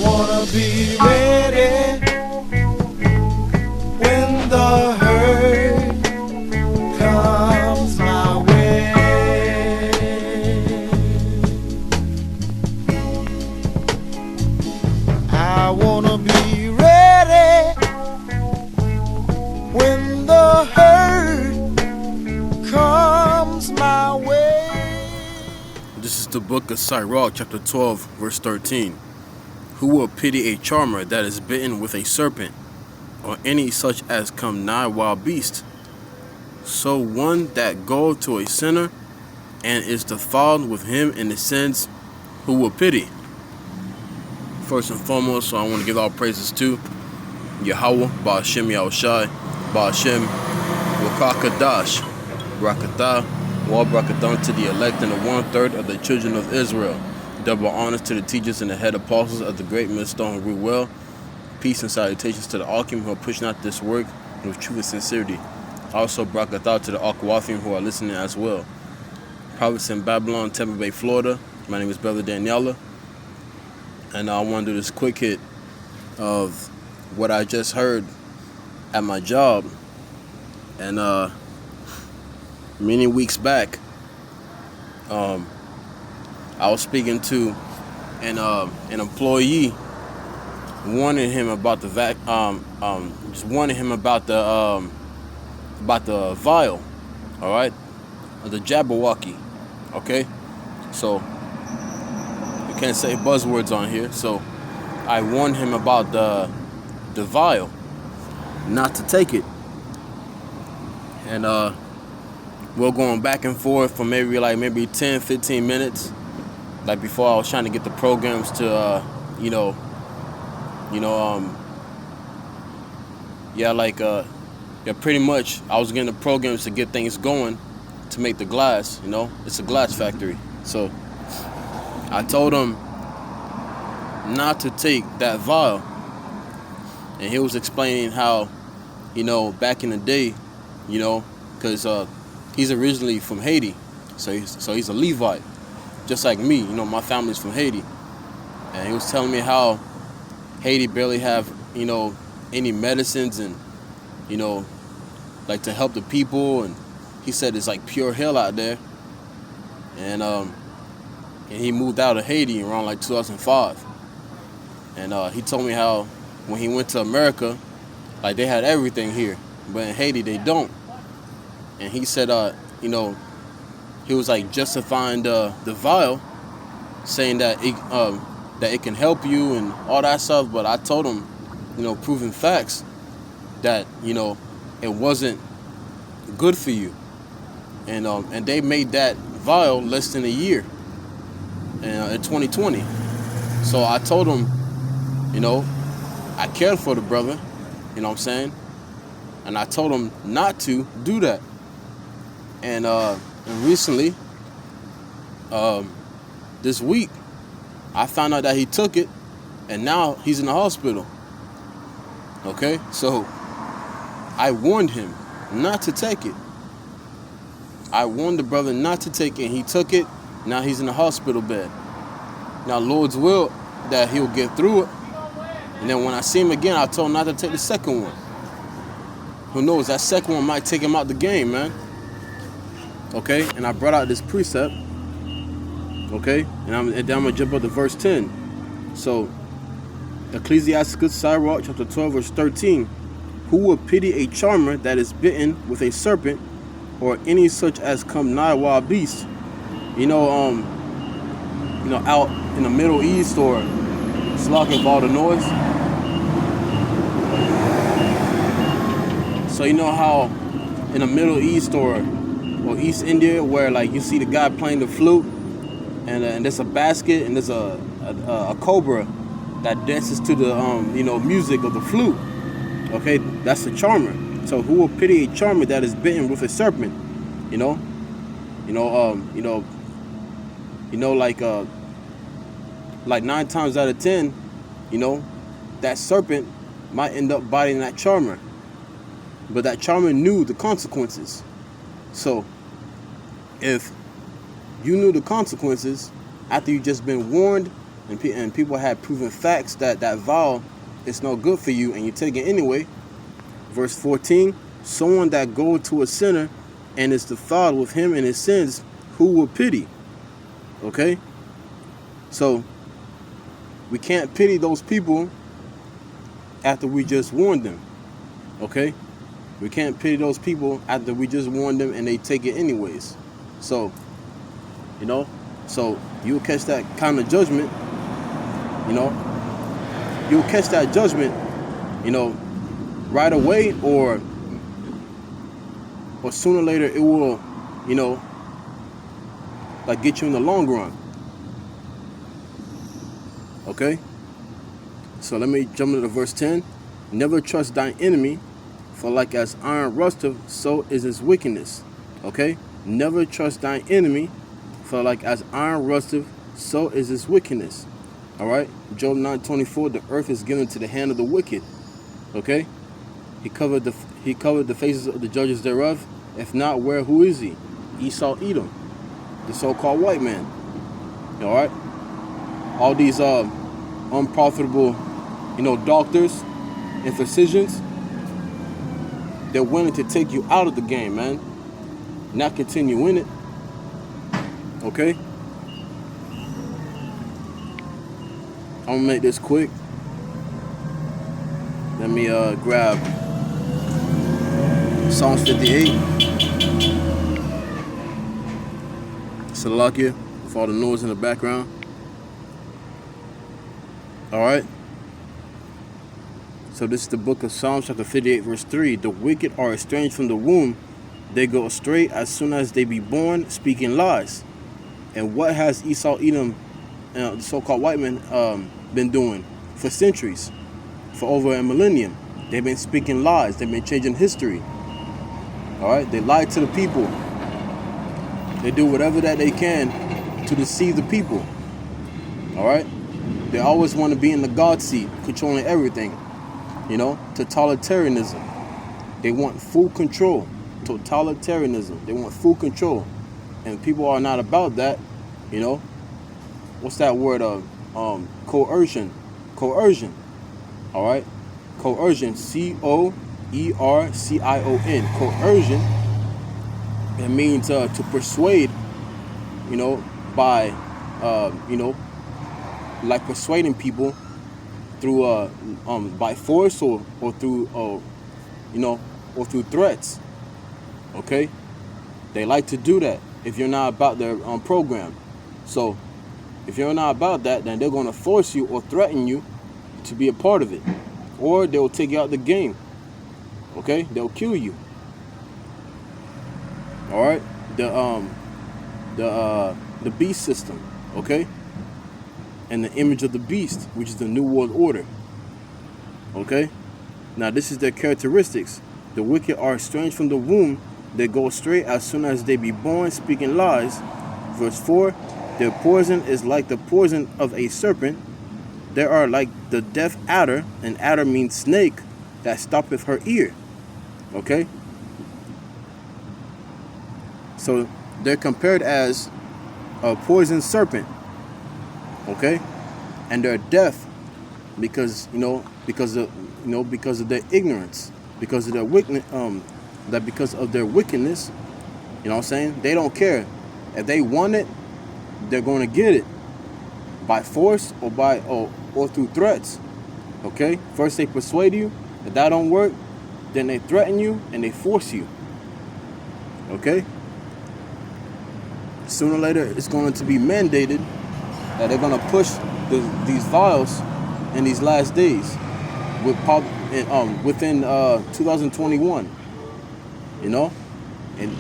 wanna be ready when the hurt comes my way. I wanna be ready when the hurt comes my way. This is the book of Sirach, chapter 12, verse 13. Who will pity a charmer that is bitten with a serpent, or any such as come nigh wild beast? So one that goeth to a sinner, and is defiled with him in the sins, who will pity? First and foremost, so I want to give all praises to YAHAWAH, BAHASHAM, YAHAWASHI, BAHASHAM, QADASH, RAWCHAA, BARAK to the elect and the 1/3 of the children of Israel. Double honors to the teachers and the head apostles of the GREATMILLSTONE who rule well. Peace and salutations to the Alchim who are pushing out this work with truth and sincerity. Also, BARAK to the Aquawathim who are listening as well. Prophets in Babylon, Tampa Bay, Florida. My name is Brother Daniela. And I want to do this quick hit of what I just heard at my job. And many weeks back, I was speaking to an employee, warning him about the just warning him about the vial, all right, the Jabberwocky, okay. So you can't say buzzwords on here. So I warned him about the vial, not to take it, and we're going back and forth for maybe 10-15 minutes. Like before, I was trying to get the programs to, pretty much I was getting the programs to get things going to make the glass. It's a glass factory. So I told him not to take that vial, and he was explaining how, back in the day, because he's originally from Haiti, so he's a Levite. Just like me, my family's from Haiti. And he was telling me how Haiti barely have, any medicines and, like to help the people. And he said it's like pure hell out there. And he moved out of Haiti around like 2005. And he told me how when he went to America, like they had everything here, but in Haiti they don't. And he said, he was like justifying the vial, saying that it can help you and all that stuff. But I told him, proving facts that it wasn't good for you. And they made that vial less than a year in 2020. So I told him, I cared for the brother, what I'm saying, and I told him not to do that. And recently, this week, I found out that he took it, and now he's in the hospital. Okay, so I warned him not to take it. I warned the brother not to take it, and he took it. Now he's in the hospital bed. Now, Lord's will that he'll get through it. And then when I see him again, I told him not to take the second one. Who knows, that second one might take him out the game, man. Okay, and I brought out this precept. Okay, and then I'm gonna jump up to verse 10. So, Ecclesiasticus Sirach, chapter 12, verse 13. Who will pity a charmer that is bitten with a serpent, or any such as come nigh wild beast? Out in the Middle East, or slugging of all the noise. So how in the Middle East or East India, where like you see the guy playing the flute, and there's a basket, and there's a cobra that dances to the music of the flute. Okay, that's a charmer. So who will pity a charmer that is bitten with a serpent? Like 9 times out of 10, that serpent might end up biting that charmer. But that charmer knew the consequences. So if you knew the consequences after you just been warned and people had proven facts that that vow is no good for you, and you take it anyway. Verse 14, someone that go to a sinner and is defiled with him and his sins, who will pity? Okay? So, we can't pity those people after we just warned them. Okay? We can't pity those people after we just warned them and they take it anyways. So, you know, so you'll catch that kind of judgment, you know. You'll catch that judgment, you know, right away, or sooner or later it will, you know, like get you in the long run. Okay? So let me jump into verse 10. Never trust thine enemy, for like as iron rusteth, so is his wickedness. Okay? Never trust thine enemy, for like as iron rusteth, so is his wickedness. Alright? Job 9:24, the earth is given to the hand of the wicked. Okay? He covered the faces of the judges thereof. If not, where, who is he? Esau Edom, the so-called white man. Alright? All these unprofitable, you know, doctors and physicians, they're willing to take you out of the game, man. Not continue in it. Okay? I'm gonna make this quick. Let me grab Psalms 58. Salakia, with all the noise in the background. Alright. So this is the book of Psalms chapter 58 verse 3. The wicked are estranged from the womb. They go astray as soon as they be born, speaking lies. And what has Esau Edom, the so-called white man, been doing for centuries? For over a millennium. They've been speaking lies. They've been changing history. Alright? They lie to the people. They do whatever that they can to deceive the people. Alright? They always want to be in the God seat, controlling everything. You know, totalitarianism. They want full control. Totalitarianism. They want full control. And people are not about that. You know, what's that word of coercion? Coercion. All right, coercion. COERCION. Coercion. It means to persuade. You know, by you know, like persuading people through by force or through you know, or through threats. Okay, they like to do that if you're not about their program. So if you're not about that, then they're going to force you or threaten you to be a part of it, or they'll take you out the game. Okay, they'll kill you. All right, the beast system. Okay, and the image of the beast, which is the New World Order. Okay, now this is their characteristics. The wicked are estranged from the womb. They go astray as soon as they be born, speaking lies. Verse 4, their poison is like the poison of a serpent. They are like the deaf adder, and adder means snake, that stoppeth her ear. Okay? So they're compared as a poison serpent. Okay? And they're deaf because, because of their ignorance, because of their because of their wickedness. You know what I'm saying? They don't care. If they want it, they're going to get it by force or through threats. Okay? First they persuade you. If that don't work, then they threaten you and they force you. Okay? Sooner or later, it's going to be mandated that they're going to push these vials in these last days within 2021. You know? And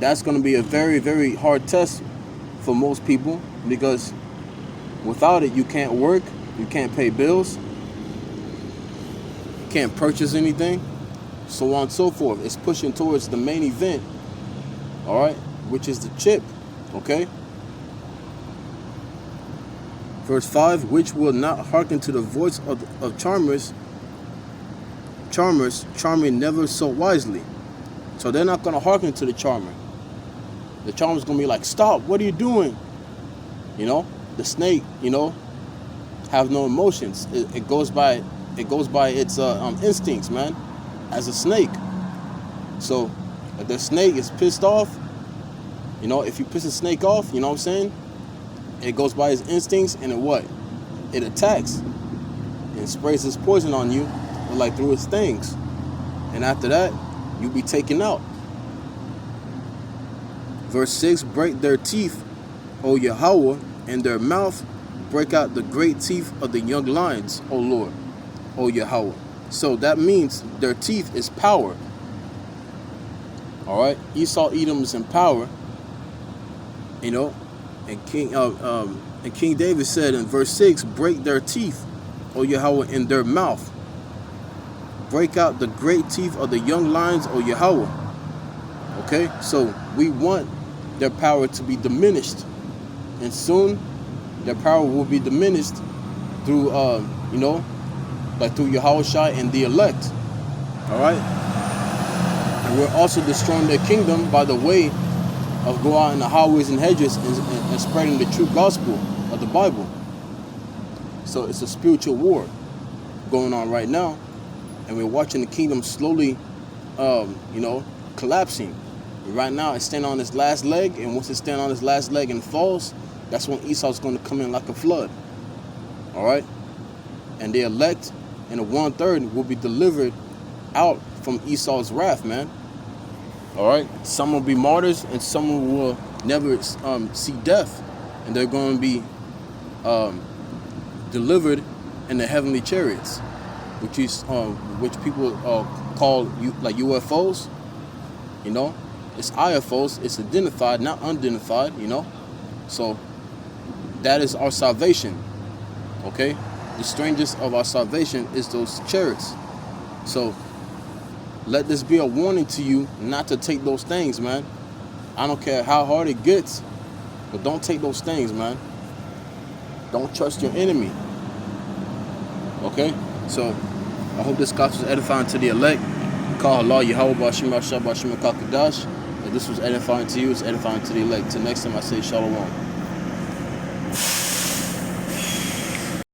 that's going to be a very, very hard test for most people, because without it, you can't work, you can't pay bills, you can't purchase anything, so on and so forth. It's pushing towards the main event, all right, which is the chip, okay? Verse 5, which will not hearken to the voice of charmers, charming never so wisely. So they're not going to hearken to the charmer. The charmer's going to be like, stop, what are you doing? You know, the snake, have no emotions. It goes by its instincts, man, as a snake. So if the snake is pissed off, you know, if you piss a snake off, you know what I'm saying, it goes by its instincts, and it attacks and sprays its poison on you, like through its things, and after that you be taken out. Verse 6, break their teeth, O Yahawah, in their mouth break out the great teeth of the young lions, O Lord, O Yahawah. So that means their teeth is power. All right, Esau, Edom is in power, you know, and King David said in verse 6, break their teeth, O Yahawah, in their mouth. Break out the great teeth of the young lions, O Yahawah. Okay, so we want their power to be diminished, and soon their power will be diminished through, you know, like through YAHAWASHI and the elect. All right, and we're also destroying their kingdom by the way of go out in the highways and hedges and spreading the true gospel of the Bible. So it's a spiritual war going on right now, and we're watching the kingdom slowly, you know, collapsing. Right now, it's standing on its last leg, and once it stands on its last leg and falls, that's when Esau's going to come in like a flood. All right, and the elect and the 1/3 will be delivered out from Esau's wrath, man. All right, some will be martyrs, and some will never see death, and they're going to be delivered in the heavenly chariots, which people call like UFOs. You know, it's IFOs. It's identified, not unidentified. You know, so that is our salvation. Okay, the strangest of our salvation is those chariots. So let this be a warning to you not to take those things, man. I don't care how hard it gets, but don't take those things, man. Don't trust your enemy. Okay? So I hope this gospel is edifying to the elect. Call HALAL, YAHAWAH, BAHASHAM, QADASH. If this was edifying to you, it's edifying to the elect. Till next time, I say shalom.